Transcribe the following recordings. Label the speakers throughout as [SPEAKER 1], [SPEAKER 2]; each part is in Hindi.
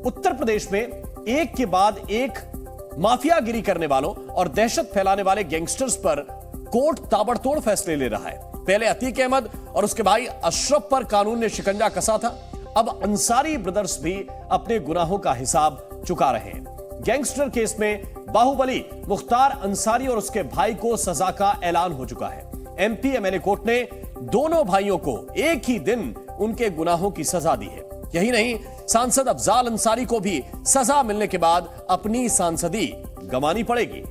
[SPEAKER 1] उत्तर प्रदेश में एक के बाद एक माफियागिरी करने वालों और दहशत फैलाने वाले गैंगस्टर्स पर कोर्ट ताबड़तोड़ फैसले ले रहा है। पहले अतीक अहमद और उसके भाई अशरफ पर कानून ने शिकंजा कसा था, अब अंसारी ब्रदर्स भी अपने गुनाहों का हिसाब चुका रहे हैं। गैंगस्टर केस में बाहुबली मुख्तार अंसारी और उसके भाई को सजा का ऐलान हो चुका है। एमपी एमएलए कोर्ट ने दोनों भाइयों को एक ही दिन उनके गुनाहों की सजा दी है। यही नहीं, सांसद अफजाल अंसारी को भी सजा मिलने के बाद अपनी सांसदी गंवानी पड़ेगी।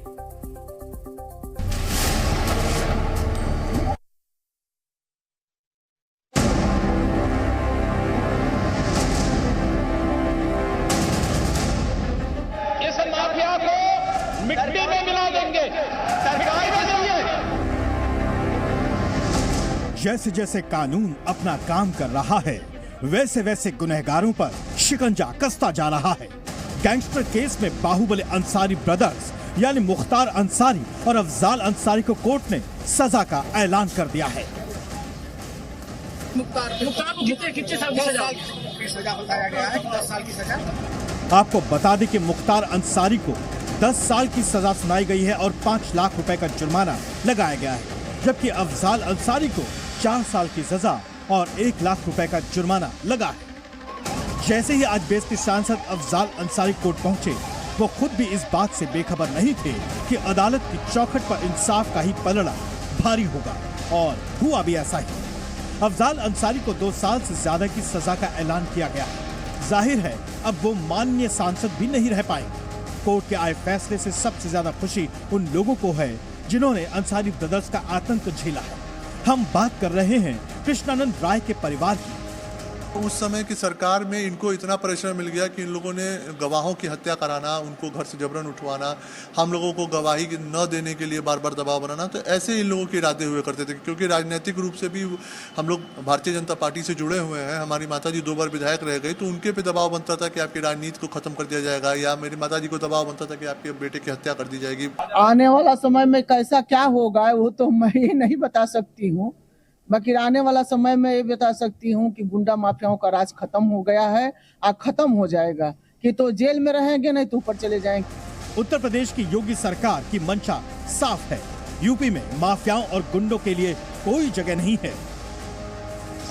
[SPEAKER 2] इस माफिया को मिट्टी में मिला देंगे, सरकार में चाहिए।
[SPEAKER 3] जैसे जैसे कानून अपना काम कर रहा है, वैसे वैसे गुनहगारों पर शिकंजा कसता जा रहा है। गैंगस्टर केस में बाहुबली अंसारी ब्रदर्स यानी मुख्तार अंसारी और अफजाल अंसारी को कोर्ट ने सजा का ऐलान कर दिया है।
[SPEAKER 2] मुख्तार को कितने साल की सजा बताया गया है? 10 साल की सजा।
[SPEAKER 3] आपको बता दें कि मुख्तार अंसारी को 10 साल की सजा सुनाई गई है और 5 लाख रुपए का जुर्माना लगाया गया है, जबकि अफजाल अंसारी को 4 साल की सजा और 1 लाख रुपए का जुर्माना लगा है। जैसे ही आज बीएसपी सांसद अफजाल अंसारी कोर्ट पहुंचे, वो खुद भी इस बात से बेखबर नहीं थे कि अदालत की चौखट पर इंसाफ का ही पलड़ा भारी होगा, और हुआ भी ऐसा ही। अफजाल अंसारी को 2 साल से ज्यादा की सजा का ऐलान किया गया है। जाहिर है अब वो माननीय सांसद भी नहीं रह पाएंगे। कोर्ट के आए फैसले से सबसे ज्यादा खुशी उन लोगों को है जिन्होंने अंसारी ब्रदर्स का आतंक झेला है। हम बात कर रहे हैं कृष्णानंद राय के परिवार की।
[SPEAKER 4] उस समय की सरकार में इनको इतना प्रेशर मिल गया कि इन लोगों ने गवाहों की हत्या कराना, उनको घर से जबरन उठवाना, हम लोगों को गवाही न देने के लिए बार बार दबाव बनाना, तो ऐसे इन लोगों के इरादे हुए करते थे। क्योंकि राजनीतिक रूप से भी हम लोग भारतीय जनता पार्टी से जुड़े हुए हैं। हमारी माताजी 2 बार विधायक रह गई, तो उनके पे दबाव बनता था कि आपकी राजनीति को खत्म कर दिया जाएगा, या मेरी माताजी को दबाव बनता था कि आपके बेटे की हत्या कर दी जाएगी।
[SPEAKER 5] आने वाला समय में कैसा क्या होगा वो तो मैं ही नहीं बता सकती हूँ, बाकी आने वाला समय में ये बता सकती हूँ कि गुंडा माफियाओं का राज खत्म हो गया है, खत्म हो जाएगा कि तो जेल में रहेंगे नहीं तो ऊपर चले जाएंगे।
[SPEAKER 3] उत्तर प्रदेश की योगी सरकार की मंशा साफ है। यूपी में माफियाओं और गुंडों के लिए कोई जगह नहीं है।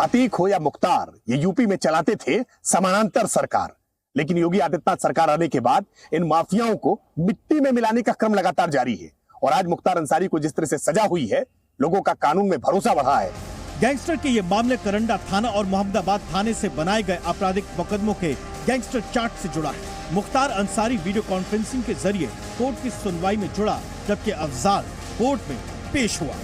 [SPEAKER 6] अतीक हो या मुख्तार, ये यूपी में चलाते थे समानांतर सरकार, लेकिन योगी आदित्यनाथ सरकार आने के बाद इन माफियाओं को मिट्टी में मिलाने का क्रम लगातार जारी है। और आज मुख्तार अंसारी को जिस तरह से सजा हुई है, लोगों का कानून में भरोसा बढ़ा है।
[SPEAKER 3] गैंगस्टर के ये मामले करंडा थाना और मोहम्मदाबाद थाने से बनाए गए आपराधिक मुकदमों के गैंगस्टर चार्ट से जुड़ा है। मुख्तार अंसारी वीडियो कॉन्फ्रेंसिंग के जरिए कोर्ट की सुनवाई में जुड़ा, जबकि अफजाल कोर्ट में पेश हुआ।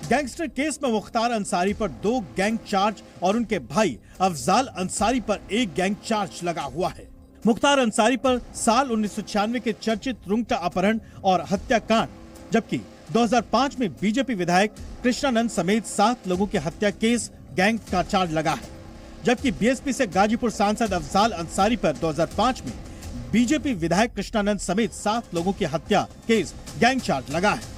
[SPEAKER 3] गैंगस्टर केस में मुख्तार अंसारी पर 2 गैंग चार्ज और उनके भाई अफजाल अंसारी पर 1 गैंग चार्ज लगा हुआ है। मुख्तार अंसारी पर साल 1996 के चर्चित रुंगटा अपहरण और हत्याकांड, जबकि 2005 में बीजेपी विधायक कृष्णानंद समेत 7 लोगों की हत्या केस गैंग का चार्ज लगा है। जबकि बीएसपी से गाजीपुर सांसद अफजाल अंसारी पर 2005 में बीजेपी विधायक कृष्णानंद समेत 7 लोगों की हत्या केस गैंग चार्ज लगा है।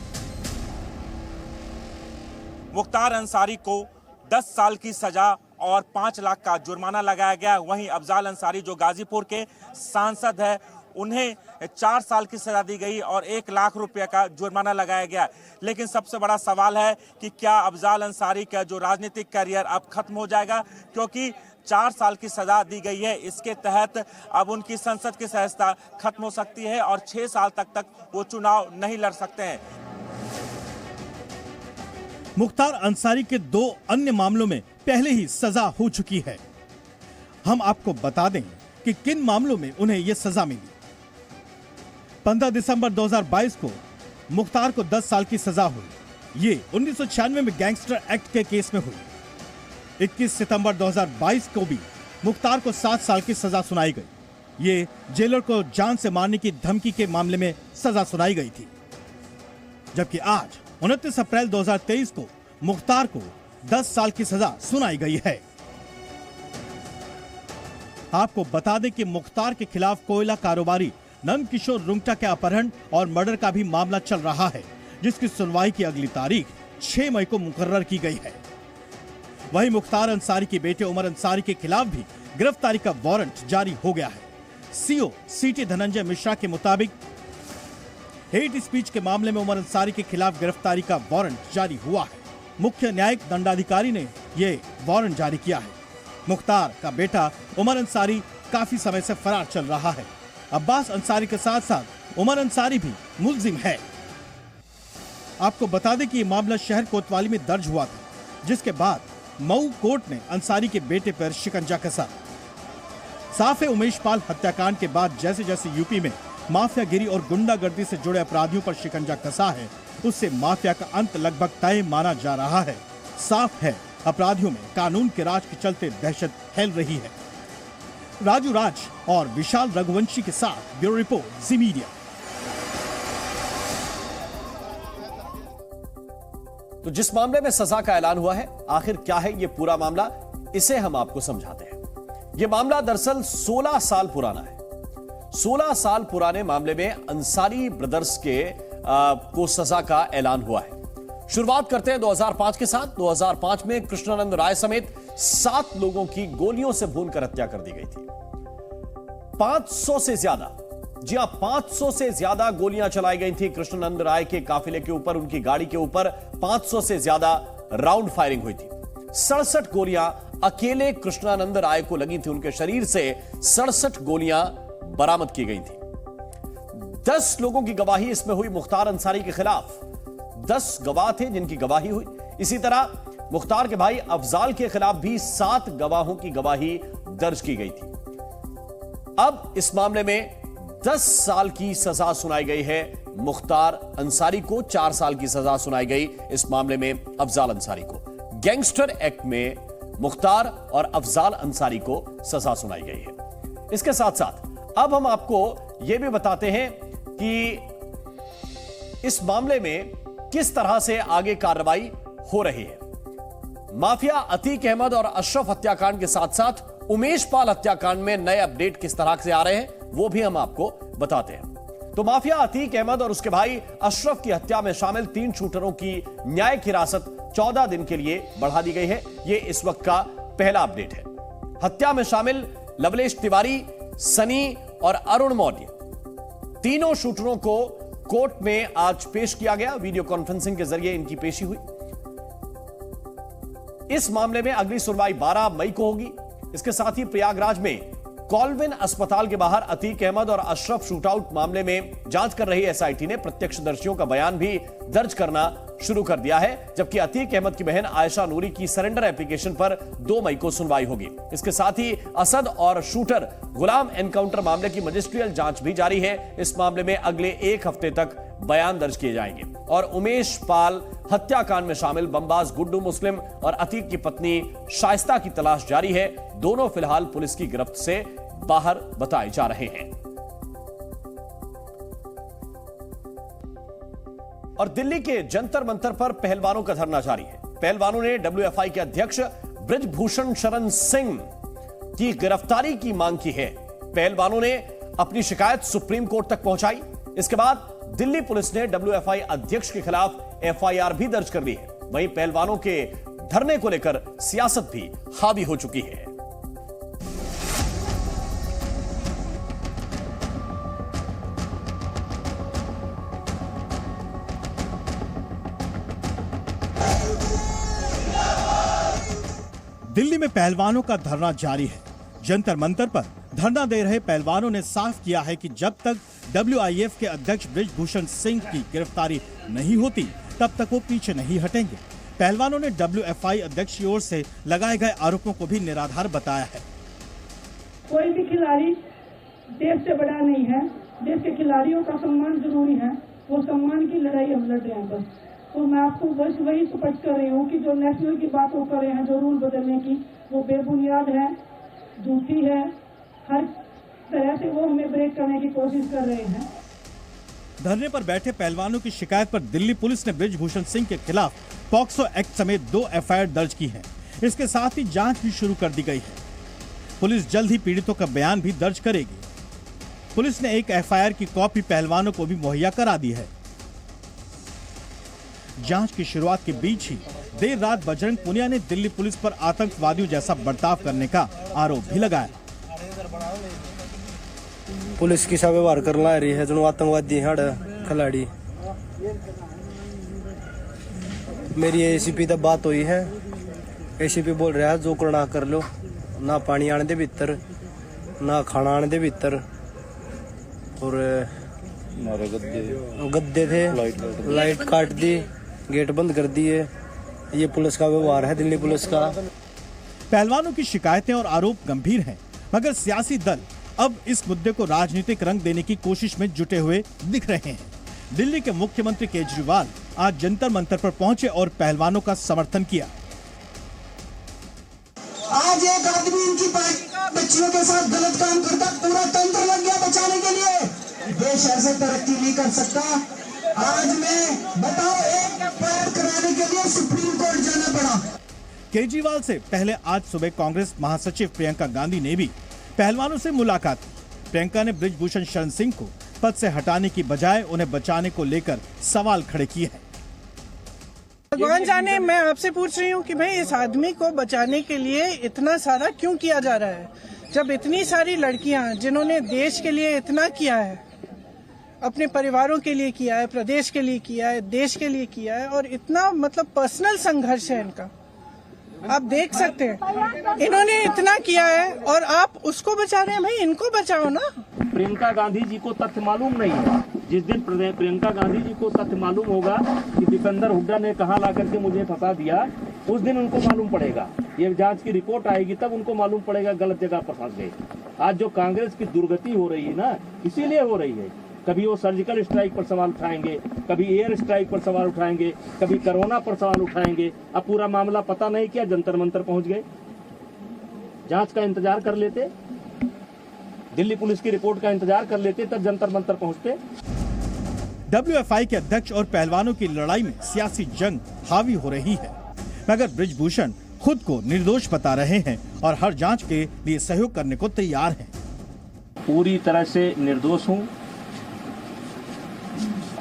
[SPEAKER 7] मुख्तार अंसारी को 10 साल की सजा और 5 लाख का जुर्माना लगाया गया। वहीं अफजाल अंसारी जो गाजीपुर के सांसद है, उन्हें 4 साल की सजा दी गई और 1 लाख रुपए का जुर्माना लगाया गया। लेकिन सबसे बड़ा सवाल है कि क्या अफजाल अंसारी का जो राजनीतिक करियर अब खत्म हो जाएगा, क्योंकि 4 साल की सजा दी गई है। इसके तहत अब उनकी संसद की सदस्यता खत्म हो सकती है और 6 साल तक वो चुनाव नहीं लड़ सकते हैं।
[SPEAKER 3] मुख्तार अंसारी के 2 अन्य मामलों में पहले ही सजा हो चुकी है। हम आपको बता दें कि किन मामलों में उन्हें यह सजा मिली। 15 दिसंबर 2022 को मुख्तार को 10 साल की सजा हुई। ये 1996 में गैंगस्टर एक्ट के केस में हुई। 21 सितंबर 2022 को भी मुख्तार को 7 साल की सजा सुनाई गई। ये जेलर को जान से मारने की धमकी के मामले में सजा सुनाई गई थी। जबकि आज 29 अप्रैल 2023 को मुख्तार को 10 साल की सजा सुनाई गई है। आपको बता दें कि मुख्तार के खिलाफ कोयला कारोबारी नंद किशोर रुंगटा के अपहरण और मर्डर का भी मामला चल रहा है, जिसकी सुनवाई की अगली तारीख 6 मई को मुकर्रर की गई है। वहीं मुख्तार अंसारी के बेटे उमर अंसारी के खिलाफ भी गिरफ्तारी का वारंट जारी हो गया है। सीओ सीटी धनंजय मिश्रा के मुताबिक हेट स्पीच के मामले में उमर अंसारी के खिलाफ गिरफ्तारी का वारंट जारी हुआ है। मुख्य न्यायिक दंडाधिकारी ने ये वारंट जारी किया है। मुख्तार का बेटा उमर अंसारी काफी समय से फरार चल रहा है। अब्बास अंसारी के साथ साथ उमर अंसारी भी मुलजिम है। आपको बता दें कि ये मामला शहर कोतवाली में दर्ज हुआ था, जिसके बाद मऊ कोर्ट ने अंसारी के बेटे पर शिकंजा कसा। साफ है, उमेश पाल हत्याकांड के बाद जैसे जैसे यूपी में माफियागिरी और गुंडागर्दी से जुड़े अपराधियों पर शिकंजा कसा है, उससे माफिया का अंत लगभग तय माना जा रहा है। साफ है, अपराधियों में कानून के राज के चलते दहशत फैल रही है। राजू राज और विशाल रघुवंशी के साथ ब्यूरो रिपोर्ट, जी मीडिया।
[SPEAKER 1] तो जिस मामले में सजा का ऐलान हुआ है, आखिर क्या है ये पूरा मामला, इसे हम आपको समझाते हैं। यह मामला दरअसल 16 साल पुराना है। 16 साल पुराने मामले में अंसारी ब्रदर्स के को सजा का ऐलान हुआ है। शुरुआत करते हैं 2005 के साथ। 2005 में कृष्णानंद राय समेत 7 लोगों की गोलियों से भूनकर हत्या कर दी गई थी। 500 से ज्यादा, जी हां, 500 से ज्यादा गोलियां चलाई गई थी कृष्णानंद राय के काफिले के ऊपर, उनकी गाड़ी के ऊपर 500 से ज्यादा राउंड फायरिंग हुई थी। 67 गोलियां अकेले कृष्णानंद राय को लगी थी। उनके शरीर से 67 गोलियां बरामद की गई थी। 10 लोगों की गवाही इसमें हुई मुख्तार अंसारी के खिलाफ। 10 गवाह थे जिनकी गवाही हुई। इसी तरह मुख्तार के भाई अफजाल के खिलाफ भी 7 गवाहों की गवाही दर्ज की गई थी। अब इस मामले में 10 साल की सजा सुनाई गई है मुख्तार अंसारी को, 4 साल की सजा सुनाई गई इस मामले में अफजाल अंसारी को। गैंगस्टर एक्ट में मुख्तार और अफजाल अंसारी को सजा सुनाई गई है। इसके साथ साथ अब हम आपको यह भी बताते हैं कि इस मामले में किस तरह से आगे कार्रवाई हो रही है। माफिया अतीक अहमद और अशरफ हत्याकांड के साथ साथ उमेश पाल हत्याकांड में नए अपडेट किस तरह से आ रहे हैं, वो भी हम आपको बताते हैं। तो माफिया अतीक अहमद और उसके भाई अशरफ की हत्या में शामिल 3 शूटरों की न्यायिक हिरासत 14 दिन के लिए बढ़ा दी गई है। यह इस वक्त का पहला अपडेट है। हत्या में शामिल लवलेश तिवारी, सनी और अरुण मौर्य, तीनों शूटरों को कोर्ट में आज पेश किया गया। वीडियो कॉन्फ्रेंसिंग के जरिए इनकी पेशी हुई। इस मामले में अगली सुनवाई 12 मई को होगी। इसके साथ ही प्रयागराज में कॉलविन अस्पताल के बाहर अतीक अहमद और अशरफ शूटआउट मामले में जांच कर रही एसआईटी ने प्रत्यक्षदर्शियों का बयान भी दर्ज करना शुरू कर दिया है, जबकि अतीक अहमद की बहन आयशा नूरी की सरेंडर एप्लीकेशन पर 2 मई को सुनवाई होगी। इसके साथ ही असद और शूटर गुलाम एनकाउंटर मामले की मजिस्ट्रियल जांच भी जारी है। इस मामले में अगले 1 हफ्ते तक बयान दर्ज किए जाएंगे। और उमेश पाल हत्याकांड में शामिल बमबाज गुड्डू मुस्लिम और अतीक की पत्नी शाइस्ता की तलाश जारी है। दोनों फिलहाल पुलिस की गिरफ्त से बाहर बताए जा रहे हैं। और दिल्ली के जंतर मंतर पर पहलवानों का धरना जारी है। पहलवानों ने डब्ल्यूएफआई के अध्यक्ष बृजभूषण शरण सिंह की गिरफ्तारी की मांग की है। पहलवानों ने अपनी शिकायत सुप्रीम कोर्ट तक पहुंचाई। इसके बाद दिल्ली पुलिस ने डब्ल्यूएफआई अध्यक्ष के खिलाफ एफआईआर भी दर्ज कर दी है। वहीं पहलवानों के धरने को लेकर सियासत भी हावी हो चुकी है।
[SPEAKER 3] दिल्ली में पहलवानों का धरना जारी है। जंतर मंतर पर धरना दे रहे पहलवानों ने साफ किया है कि जब तक डब्ल्यूआईएफ के अध्यक्ष बृजभूषण सिंह की गिरफ्तारी नहीं होती, तब तक वो पीछे नहीं हटेंगे। पहलवानों ने डब्ल्यूएफआई अध्यक्ष की ओर से लगाए गए आरोपों को भी निराधार बताया है।
[SPEAKER 8] कोई भी खिलाड़ी देश से बड़ा नहीं है। देश के खिलाड़ियों का सम्मान जरूरी है। वो सम्मान की लड़ाई हम लड़ रहे हैं बस। तो मैं आपको बस वही स्पष्ट कर रही हूँ कि जो नेशनल की बात वो कर रहे हैं, जो रूल बदलने की, वो बेबुनियाद है, झूठी है। हर तरह से वो हमें ब्रेक करने की कोशिश कर रहे हैं।
[SPEAKER 3] धरने पर बैठे पहलवानों की शिकायत पर दिल्ली पुलिस ने बृजभूषण सिंह के खिलाफ पॉक्सो एक्ट समेत 2 एफआईआर दर्ज की है। इसके साथ ही जांच भी शुरू कर दी गई है। पुलिस जल्द ही पीड़ितों का बयान भी दर्ज करेगी। पुलिस ने एक एफआईआर की कॉपी पहलवानों को भी मुहैया करा दी है। जांच की शुरुआत के बीच ही देर रात बजरंग पुनिया ने दिल्ली पुलिस पर आतंकवादियों जैसा बर्ताव करने का आरोप भी लगाया।
[SPEAKER 9] पुलिस की सा व्यवहार करना रही है जो आतंकवादी खिलाड़ी। मेरी एसीपी तक बात हुई है, एसीपी बोल रहा है जो करना कर लो, ना पानी आने दे भीतर, ना खाना आने दे भीतर, और गद्दे थे, लाइट काट दी, गेट बंद कर दिए। ये पुलिस का व्यवहार है, दिल्ली पुलिस का।
[SPEAKER 3] पहलवानों की शिकायतें और आरोप गंभीर हैं, मगर सियासी दल अब इस मुद्दे को राजनीतिक रंग देने की कोशिश में जुटे हुए दिख रहे हैं। दिल्ली के मुख्यमंत्री केजरीवाल आज जंतर मंतर पर पहुंचे और पहलवानों का समर्थन किया।
[SPEAKER 10] आज एक आदमी इनकी पार्टी का बच्चियों के साथ गलत काम करता, पूरा तंत्र लग गया बचाने के लिए। देश ऐसे तरक्की नहीं कर सकता। आज में बताओ, एक पैर कराने के लिए सुप्रीम कोर्ट जाना पड़ा।
[SPEAKER 3] केजरीवाल से पहले आज सुबह कांग्रेस महासचिव प्रियंका गांधी ने भी पहलवानों से मुलाकात की। प्रियंका ने बृजभूषण शरण सिंह को पद से हटाने की बजाय उन्हें बचाने को लेकर सवाल खड़े किए हैं।
[SPEAKER 11] भगवान जाने, मैं आपसे पूछ रही हूँ कि भाई इस आदमी को बचाने के लिए इतना सारा क्यों किया जा रहा है, जब इतनी सारी लड़कियां जिन्होंने देश के लिए इतना किया है, अपने परिवारों के लिए किया है, प्रदेश के लिए किया है, देश के लिए किया है, और इतना मतलब पर्सनल संघर्ष है इनका। आप देख सकते हैं इन्होंने इतना किया है और आप उसको बचा रहे हैं। भाई इनको बचाओ ना।
[SPEAKER 12] प्रियंका गांधी जी को तथ्य मालूम नहीं है। जिस दिन प्रियंका गांधी जी को तथ्य मालूम होगा कि दीपेंद्र हुड्डा ने कहां ला करके मुझे फंसा दिया, उस दिन उनको मालूम पड़ेगा। ये जांच की रिपोर्ट आएगी तब उनको मालूम पड़ेगा गलत जगह पर फंस गए। आज जो कांग्रेस की दुर्गति हो रही है ना, इसीलिए हो रही है। कभी वो सर्जिकल स्ट्राइक पर सवाल उठाएंगे, कभी एयर स्ट्राइक पर सवाल उठाएंगे, कभी कोरोना पर सवाल उठाएंगे। अब पूरा मामला पता नहीं किया, जंतर मंतर पहुंच गए। जांच का इंतजार कर लेते, दिल्ली पुलिस की रिपोर्ट का इंतजार कर लेते, तब जंतर मंतर पहुंचते।
[SPEAKER 3] WFI के अध्यक्ष और पहलवानों की लड़ाई में सियासी जंग हावी हो रही है, मगर बृजभूषण खुद को निर्दोष बता रहे हैं और हर जांच के लिए सहयोग करने को तैयार हैं।
[SPEAKER 12] पूरी तरह से निर्दोष हूं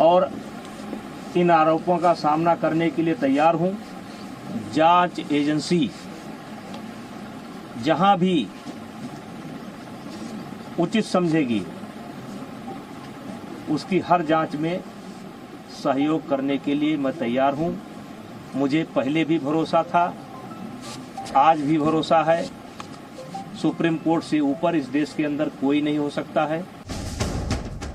[SPEAKER 12] और इन आरोपों का सामना करने के लिए तैयार हूं। जांच एजेंसी जहां भी उचित समझेगी उसकी हर जांच में सहयोग करने के लिए मैं तैयार हूं। मुझे पहले भी भरोसा था, आज भी भरोसा है। सुप्रीम कोर्ट से ऊपर इस देश के अंदर कोई नहीं हो सकता है।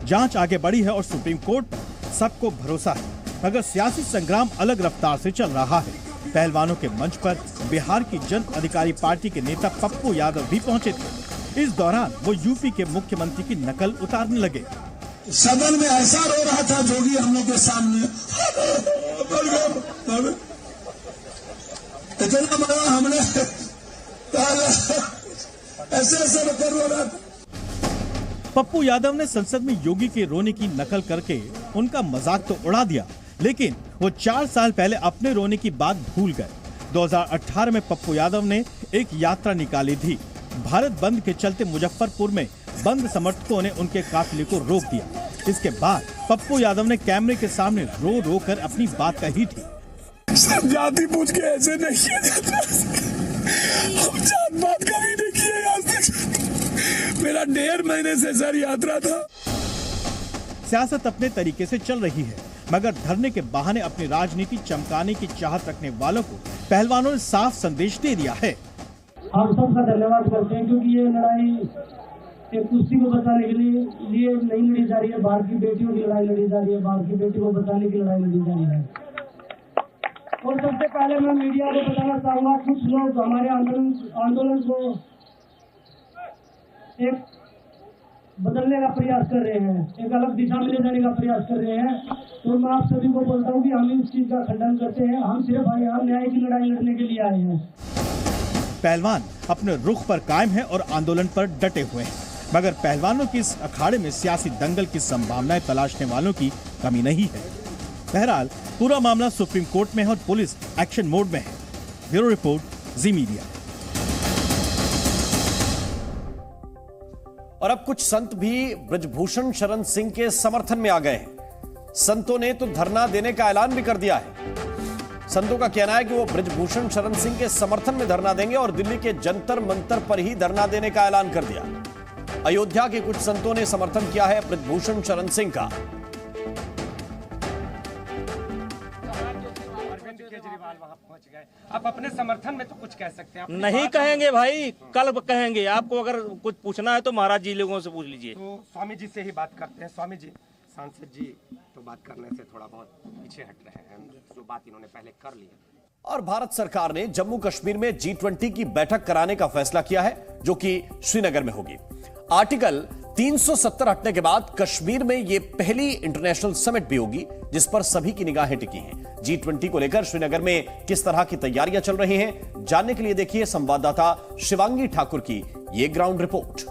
[SPEAKER 3] जांच आगे बढ़ी है और सुप्रीम कोर्ट पर सबको भरोसा है, मगर सियासी संग्राम अलग रफ्तार से चल रहा है। पहलवानों के मंच पर बिहार की जन अधिकारी पार्टी के नेता पप्पू यादव भी पहुंचे थे। इस दौरान वो यूपी के मुख्यमंत्री की नकल उतारने लगे।
[SPEAKER 10] सदन में ऐसा रो रहा था जोगी हम लोग के सामने, इतना बड़ा हमने ऐसे रो रहा था।
[SPEAKER 3] पप्पू यादव ने संसद में योगी के रोने की नकल करके उनका मजाक तो उड़ा दिया, लेकिन वो 4 साल पहले अपने रोने की बात भूल गए। 2018 में पप्पू यादव ने एक यात्रा निकाली थी। भारत बंद के चलते मुजफ्फरपुर में बंद समर्थकों ने उनके काफिले को रोक दिया। इसके बाद पप्पू यादव ने कैमरे के सामने रो रो कर अपनी बात कही थी।
[SPEAKER 10] जाति पूछ के ऐसे नहीं किया जाता, हम जात बात कभी नहीं किए आज तक। मेरा 1.5 महीने से सर यात्रा था।
[SPEAKER 3] सियासत अपने तरीके से चल रही है, मगर धरने के बहाने अपनी राजनीति चमकाने की चाहत रखने वालों को पहलवानों ने साफ संदेश दे दिया है।
[SPEAKER 8] हम सबका धन्यवाद करते हैं, क्योंकि ये लड़ाई एक कुश्ती को बचाने के लिए नहीं लड़ी जा रही है। भारत की बेटियों की लड़ाई लड़ी जा रही है, भारत की बेटी को बचाने की लड़ाई लड़ी जा रही है। और सबसे पहले मैं मीडिया को बताना चाहूंगा, कुछ लोग हमारे आंदोलन को एक बदलने का प्रयास कर रहे हैं, एक अलग दिशा में ले जाने का प्रयास कर रहे हैं। तो मैं आप सभी को बोलता हूँ कि हम इस चीज का खंडन करते हैं। हम सिर्फ यहाँ न्याय की लड़ाई लड़ने के लिए आए हैं।
[SPEAKER 3] पहलवान अपने रुख पर कायम है और आंदोलन पर डटे हुए हैं, मगर पहलवानों की इस अखाड़े में सियासी दंगल की संभावनाएं तलाशने वालों की कमी नहीं है। बहरहाल पूरा मामला सुप्रीम कोर्ट में है और पुलिस एक्शन मोड में है। ब्यूरो रिपोर्ट, जी मीडिया।
[SPEAKER 1] और अब कुछ संत भी बृजभूषण शरण सिंह के समर्थन में आ गए हैं। संतों ने तो धरना देने का ऐलान भी कर दिया है। संतों का कहना है कि वो बृजभूषण शरण सिंह के समर्थन में धरना देंगे और दिल्ली के जंतर मंतर पर ही धरना देने का ऐलान कर दिया। अयोध्या के कुछ संतों ने समर्थन किया है बृजभूषण शरण सिंह का।
[SPEAKER 13] आप अपने समर्थन में तो कुछ कह सकते हैं।
[SPEAKER 12] नहीं कहेंगे भाई, कल कहेंगे। आपको अगर कुछ पूछना है तो महाराज जी लोगों से पूछ लीजिए।
[SPEAKER 13] तो स्वामी जी से ही बात करते हैं। स्वामी जी, सांसद जी तो बात करने से थोड़ा बहुत पीछे हट रहे हैं, जो बात इन्होंने पहले कर ली है।
[SPEAKER 1] और भारत सरकार ने जम्मू कश्मीर में G20 की बैठक कराने का फैसला किया है, जो कि श्रीनगर में होगी। आर्टिकल 370 हटने के बाद कश्मीर में यह पहली इंटरनेशनल समिट भी होगी जिस पर सभी की निगाहें टिकी हैं। G20 को लेकर श्रीनगर में किस तरह की तैयारियां चल रही हैं, जानने के लिए देखिए संवाददाता शिवांगी ठाकुर की यह ग्राउंड रिपोर्ट।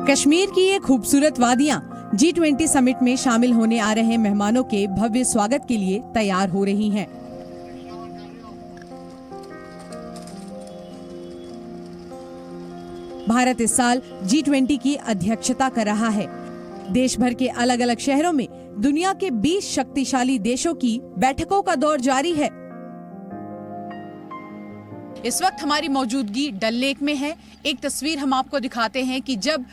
[SPEAKER 14] कश्मीर की ये खूबसूरत वादियां G20 समिट में शामिल होने आ रहे मेहमानों के भव्य स्वागत के लिए तैयार हो रही हैं। भारत इस साल G20 की अध्यक्षता कर रहा है। देश भर के अलग अलग शहरों में दुनिया के 20 शक्तिशाली देशों की बैठकों का दौर जारी है। इस वक्त हमारी मौजूदगी डल लेक में है। एक तस्वीर हम आपको दिखाते हैं कि जब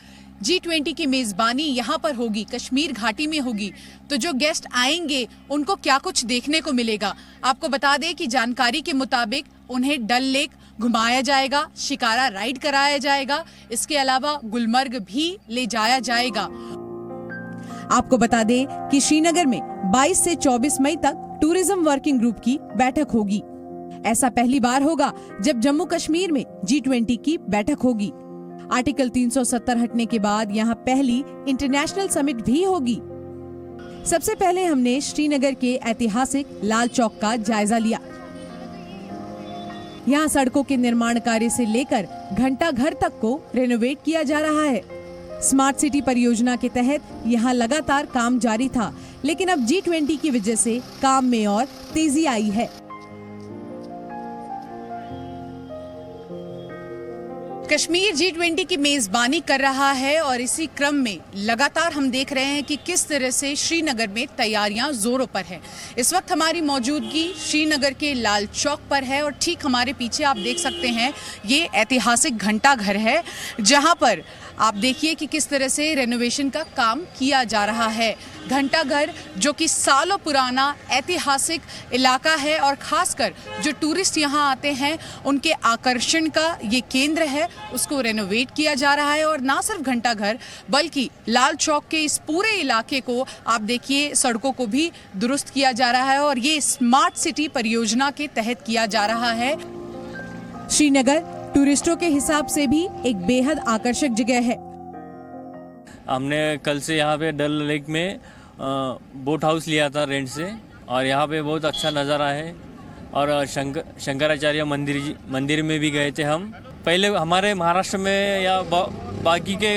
[SPEAKER 14] G20 की मेजबानी यहाँ पर होगी, कश्मीर घाटी में होगी, तो जो गेस्ट आएंगे उनको क्या कुछ देखने को मिलेगा। आपको बता दें कि जानकारी के मुताबिक उन्हें डल लेक घुमाया जाएगा, शिकारा राइड कराया जाएगा, इसके अलावा गुलमर्ग भी ले जाया जाएगा। आपको बता दें कि श्रीनगर में 22 से 24 मई तक टूरिज्म वर्किंग ग्रुप की बैठक होगी। ऐसा पहली बार होगा जब जम्मू कश्मीर में G20 की बैठक होगी। आर्टिकल 370 हटने के बाद यहाँ पहली इंटरनेशनल समिट भी होगी। सबसे पहले हमने श्रीनगर के ऐतिहासिक लाल चौक का जायजा लिया। यहाँ सड़कों के निर्माण कार्य से लेकर घंटा घर तक को रेनोवेट किया जा रहा है। स्मार्ट सिटी परियोजना के तहत यहाँ लगातार काम जारी था, लेकिन अब G20 की वजह से काम में और तेजी आई है। कश्मीर G20 की मेजबानी कर रहा है और इसी क्रम में लगातार हम देख रहे हैं कि किस तरह से श्रीनगर में तैयारियां जोरों पर है। इस वक्त हमारी मौजूदगी श्रीनगर के लाल चौक पर है और ठीक हमारे पीछे आप देख सकते हैं ये ऐतिहासिक घंटा घर है, जहां पर आप देखिए कि किस तरह से रेनोवेशन का काम किया जा रहा है। घंटा घर जो कि सालों पुराना ऐतिहासिक इलाका है और खासकर जो टूरिस्ट यहाँ आते हैं उनके आकर्षण का ये केंद्र है, उसको रेनोवेट किया जा रहा है। और ना सिर्फ घंटा घर बल्कि लाल चौक के इस पूरे इलाके को आप देखिए सड़कों को भी दुरुस्त किया जा रहा है और ये स्मार्ट सिटी परियोजना के तहत किया जा रहा है। श्रीनगर टूरिस्टों के हिसाब से भी एक बेहद आकर्षक जगह है।
[SPEAKER 15] हमने कल से यहाँ पे डल लेक में बोट हाउस लिया था रेंट से और यहाँ पे बहुत अच्छा नज़ारा है। और शंकराचार्य मंदिर में भी गए थे हम। पहले हमारे महाराष्ट्र में या बाकी के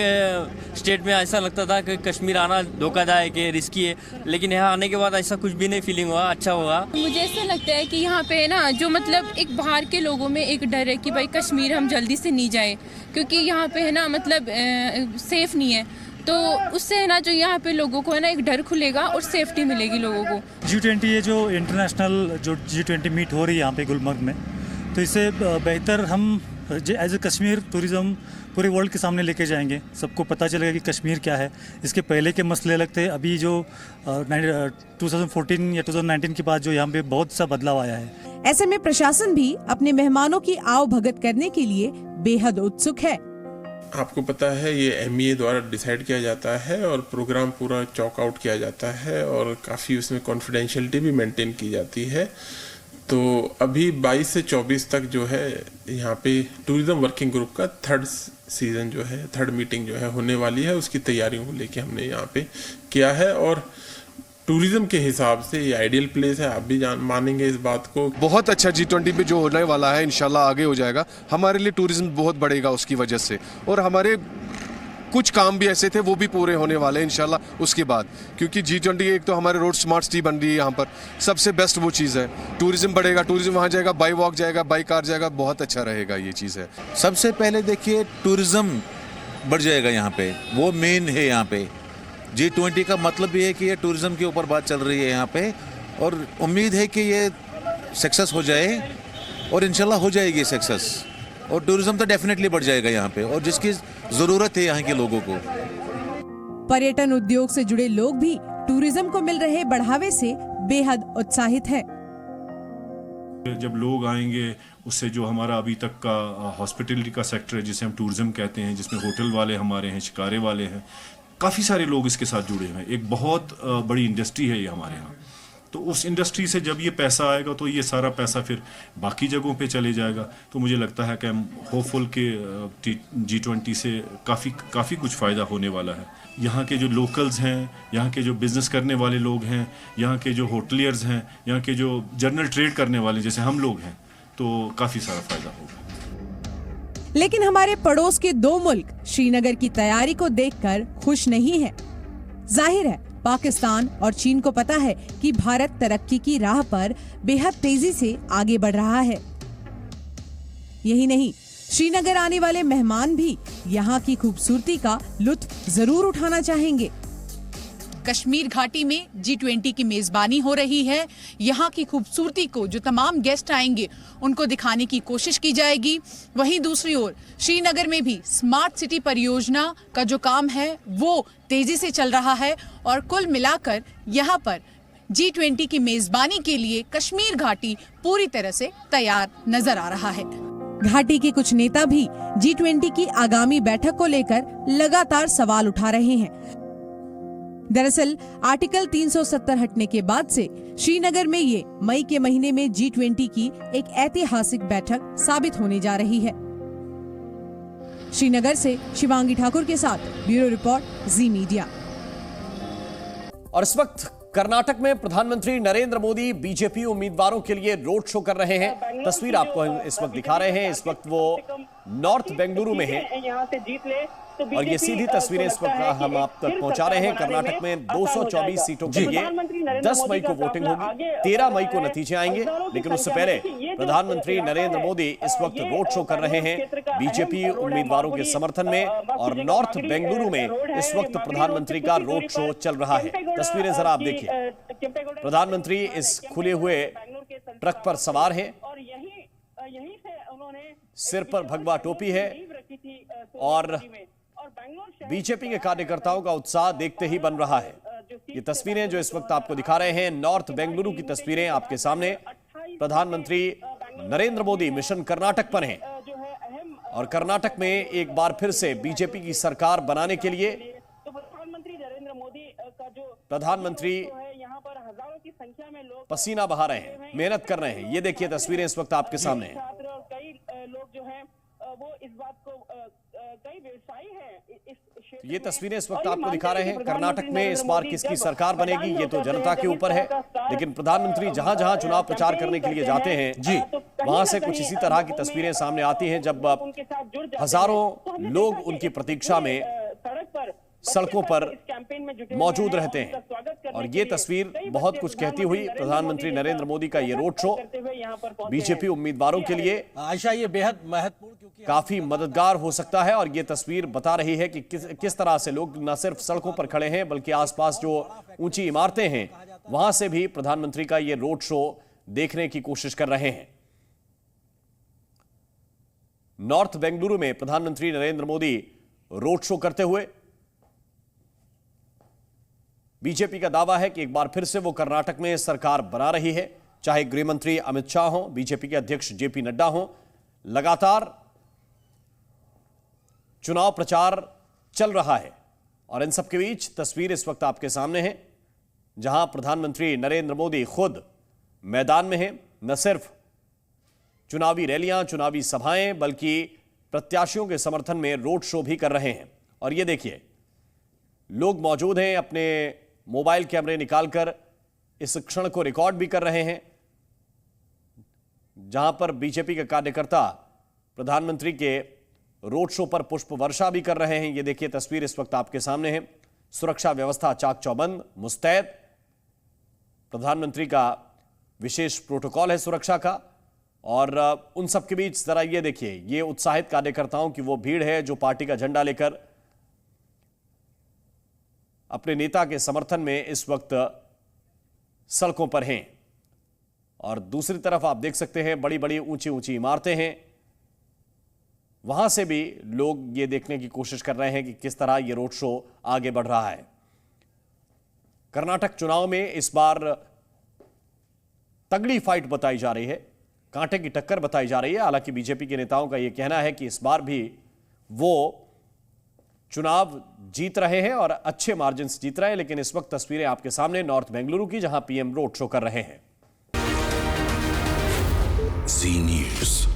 [SPEAKER 15] स्टेट में ऐसा लगता था कि कश्मीर आना धोखादायक है, रिस्की है, लेकिन यहाँ आने के बाद ऐसा कुछ भी नहीं फीलिंग हुआ, अच्छा हुआ।
[SPEAKER 16] मुझे ऐसा लगता है कि यहाँ पे ना जो मतलब एक बाहर के लोगों में एक डर है कि भाई कश्मीर हम जल्दी से नहीं जाए, क्योंकि यहाँ पे है ना मतलब सेफ नहीं है, तो उससे है ना जो यहाँ पे लोगों को है ना एक डर खुलेगा और सेफ्टी मिलेगी लोगों को।
[SPEAKER 17] G20 ये जो इंटरनेशनल जो G20 मीट हो रही है यहाँ पे गुलमर्ग में, तो इससे बेहतर हम एज ए कश्मीर टूरिज़्म पूरे वर्ल्ड के सामने लेके जाएंगे। सबको पता चलेगा कि कश्मीर क्या है। इसके पहले के मसले अलग थे, अभी जो 2014 या 2019 के बाद जो यहाँ पे बहुत सा बदलाव आया है।
[SPEAKER 14] ऐसे में प्रशासन भी अपने मेहमानों की आओ भगत करने के लिए बेहद उत्सुक है।
[SPEAKER 18] आपको पता है ये MEA द्वारा डिसाइड किया जाता है और प्रोग्राम पूरा चॉक आउट किया जाता है और काफ़ी उसमें कॉन्फिडेंशियलिटी भी मेंटेन की जाती है। तो अभी 22 से 24 तक जो है यहाँ पे टूरिज्म वर्किंग ग्रुप का थर्ड मीटिंग जो है होने वाली है, उसकी तैयारियों को लेके हमने यहाँ पे किया है। और टूरिज्म के हिसाब से ये आइडियल प्लेस है, आप भी मानेंगे इस बात को।
[SPEAKER 19] बहुत अच्छा G20 में जो होने वाला है इंशाल्लाह आगे हो जाएगा। हमारे लिए टूरिज्म बहुत बढ़ेगा उसकी वजह से, और हमारे कुछ काम भी ऐसे थे वो भी पूरे होने वाले हैं इंशाल्लाह उसके बाद, क्योंकि G20 एक तो हमारे रोड स्मार्ट सिटी बन रही है यहाँ पर, सबसे बेस्ट वो चीज़ है। टूरिज्म बढ़ेगा, टूरिज्म वहाँ जाएगा, बाई वॉक जाएगा, बाई कार जाएगा, बहुत अच्छा रहेगा ये चीज़ है।
[SPEAKER 20] सबसे पहले देखिए टूरिज्म बढ़ जाएगा यहाँ पे, वो मेन है यहाँ पे। G20 का मतलब ये है कि ये टूरिज्म के ऊपर बात चल रही है यहाँ पे, और उम्मीद है कि ये सक्सेस हो जाए, और इंशाल्लाह हो जाएगी सक्सेस, और टूरिज्म तो डेफिनेटली बढ़ जाएगा यहाँ पे, और जिसकी ज़रूरत है यहाँ के लोगों को।
[SPEAKER 21] पर्यटन उद्योग से जुड़े लोग भी टूरिज्म को मिल रहे बढ़ावे से बेहद उत्साहित है।
[SPEAKER 22] जब लोग आएंगे उससे जो हमारा अभी तक का हॉस्पिटलिटी का सेक्टर है, जिसे हम टूरिज्म कहते हैं, जिसमें होटल वाले हमारे हैं, शिकारे वाले हैं, काफ़ी सारे लोग इसके साथ जुड़े हुए हैं। एक बहुत बड़ी इंडस्ट्री है ये हमारे यहाँ। तो उस इंडस्ट्री से जब ये पैसा आएगा तो ये सारा पैसा फिर बाकी जगहों पे चले जाएगा। तो मुझे लगता है कि हम होपफुल के G20 से काफ़ी कुछ फ़ायदा होने वाला है। यहाँ के जो लोकल्स हैं, यहाँ के जो बिज़नेस करने वाले लोग हैं, यहाँ के जो होटलियर्स हैं, यहाँ के जो जनरल ट्रेड करने वाले जैसे हम लोग हैं, तो काफ़ी सारा फ़ायदा होगा।
[SPEAKER 21] लेकिन हमारे पड़ोस के दो मुल्क श्रीनगर की तैयारी को देखकर खुश नहीं है। जाहिर है पाकिस्तान और चीन को पता है कि भारत तरक्की की राह पर बेहद तेजी से आगे बढ़ रहा है। यही नहीं, श्रीनगर आने वाले मेहमान भी यहाँ की खूबसूरती का लुत्फ जरूर उठाना चाहेंगे।
[SPEAKER 14] कश्मीर घाटी में G20 की मेजबानी हो रही है। यहाँ की खूबसूरती को जो तमाम गेस्ट आएंगे उनको दिखाने की कोशिश की जाएगी। वहीं दूसरी ओर श्रीनगर में भी स्मार्ट सिटी परियोजना का जो काम है वो तेजी से चल रहा है, और कुल मिलाकर यहाँ पर G20 की मेजबानी के लिए कश्मीर घाटी पूरी तरह से तैयार नजर आ रहा है।
[SPEAKER 21] घाटी के कुछ नेता भी G20 की आगामी बैठक को लेकर लगातार सवाल उठा रहे हैं। दरअसल आर्टिकल 370 हटने के बाद से श्रीनगर में ये मई के महीने में G20 की एक ऐतिहासिक बैठक साबित होने जा रही है। श्रीनगर से शिवांगी ठाकुर के साथ ब्यूरो रिपोर्ट, जी मीडिया।
[SPEAKER 1] और इस वक्त कर्नाटक में प्रधानमंत्री नरेंद्र मोदी बीजेपी उम्मीदवारों के लिए रोड शो कर रहे हैं। तस्वीर आपको इस वक्त दिखा रहे हैं। इस वक्त वो नॉर्थ बेंगलुरु में हैं।
[SPEAKER 23] यहाँ से जीत ले तो
[SPEAKER 1] और ये सीधी तस्वीरें इस वक्त हम आप तक पहुंचा रहे हैं। कर्नाटक में 224 सीटों के लिए 10 मई को वोटिंग होगी, 13 मई को नतीजे आएंगे। लेकिन उससे पहले प्रधानमंत्री नरेंद्र मोदी इस वक्त रोड शो कर रहे हैं बीजेपी उम्मीदवारों के समर्थन में, और नॉर्थ बेंगलुरु में इस वक्त प्रधानमंत्री का रोड शो चल रहा है। तस्वीरें जरा आप देखिए। प्रधानमंत्री इस खुले हुए ट्रक पर सवार है, सिर पर भगवा टोपी है, और बीजेपी के कार्यकर्ताओं का उत्साह देखते ही बन रहा है। ये तस्वीरें जो इस वक्त आपको दिखा रहे हैं, नॉर्थ बेंगलुरु की तस्वीरें आपके सामने। प्रधानमंत्री नरेंद्र मोदी मिशन कर्नाटक पर हैं, और कर्नाटक में एक बार फिर से बीजेपी की सरकार बनाने के लिए प्रधानमंत्री पसीना बहा रहे हैं, मेहनत कर रहे हैं। ये देखिए तस्वीरें इस वक्त आपके सामने हैं। ये तस्वीरें इस वक्त आपको दिखा रहे हैं। कर्नाटक में इस बार किसकी सरकार बनेगी ये तो जनता के ऊपर है, लेकिन प्रधानमंत्री जहां जहां चुनाव प्रचार करने के लिए जाते हैं जी, वहां से कुछ इसी तरह की तस्वीरें सामने आती हैं, जब हजारों लोग उनकी प्रतीक्षा में सड़कों पर मौजूद रहते हैं। और ये तस्वीर बहुत कुछ कहती हुई प्रधानमंत्री नरेंद्र मोदी का ये रोड शो बीजेपी उम्मीदवारों के लिए
[SPEAKER 24] आयशा ये बेहद महत्वपूर्ण
[SPEAKER 1] काफी मददगार हो सकता है। और ये तस्वीर बता रही है कि किस तरह से लोग न सिर्फ सड़कों पर खड़े हैं, बल्कि आसपास जो ऊंची इमारतें हैं वहां से भी प्रधानमंत्री का ये रोड शो देखने की कोशिश कर रहे हैं। नॉर्थ बेंगलुरु में प्रधानमंत्री नरेंद्र मोदी रोड शो करते हुए, बीजेपी का दावा है कि एक बार फिर से वो कर्नाटक में सरकार बना रही है, चाहे गृह मंत्री अमित शाह हो, बीजेपी के अध्यक्ष जेपी नड्डा हो। लगातार चुनाव प्रचार चल रहा है, और इन सब के बीच तस्वीर इस वक्त आपके सामने है, जहां प्रधानमंत्री नरेंद्र मोदी खुद मैदान में हैं। न सिर्फ चुनावी रैलियां, चुनावी सभाएं, बल्कि प्रत्याशियों के समर्थन में रोड शो भी कर रहे हैं। और ये देखिए, लोग मौजूद हैं, अपने मोबाइल कैमरे निकालकर इस क्षण को रिकॉर्ड भी कर रहे हैं, जहां पर बीजेपी के कार्यकर्ता प्रधानमंत्री के रोड शो पर पुष्प वर्षा भी कर रहे हैं। ये देखिए तस्वीर इस वक्त आपके सामने है। सुरक्षा व्यवस्था चाक चौबंद, मुस्तैद। प्रधानमंत्री का विशेष प्रोटोकॉल है सुरक्षा का। और उन सब के बीच जरा ये देखिए, ये उत्साहित कार्यकर्ताओं की वो भीड़ है जो पार्टी का झंडा लेकर अपने नेता के समर्थन में इस वक्त सड़कों पर हैं। और दूसरी तरफ आप देख सकते हैं बड़ी बड़ी ऊंची ऊंची इमारतें हैं। वहां से भी लोग ये देखने की कोशिश कर रहे हैं कि किस तरह ये रोड शो आगे बढ़ रहा है। कर्नाटक चुनाव में इस बार तगड़ी फाइट बताई जा रही है, कांटे की टक्कर बताई जा रही है। हालांकि बीजेपी के नेताओं का यह कहना है कि इस बार भी वो चुनाव जीत रहे हैं और अच्छे मार्जिन से जीत रहे हैं। लेकिन इस वक्त तस्वीरें आपके सामने नॉर्थ बेंगलुरु की, जहां पीएम रोड शो कर रहे हैं।
[SPEAKER 2] जी न्यूज़।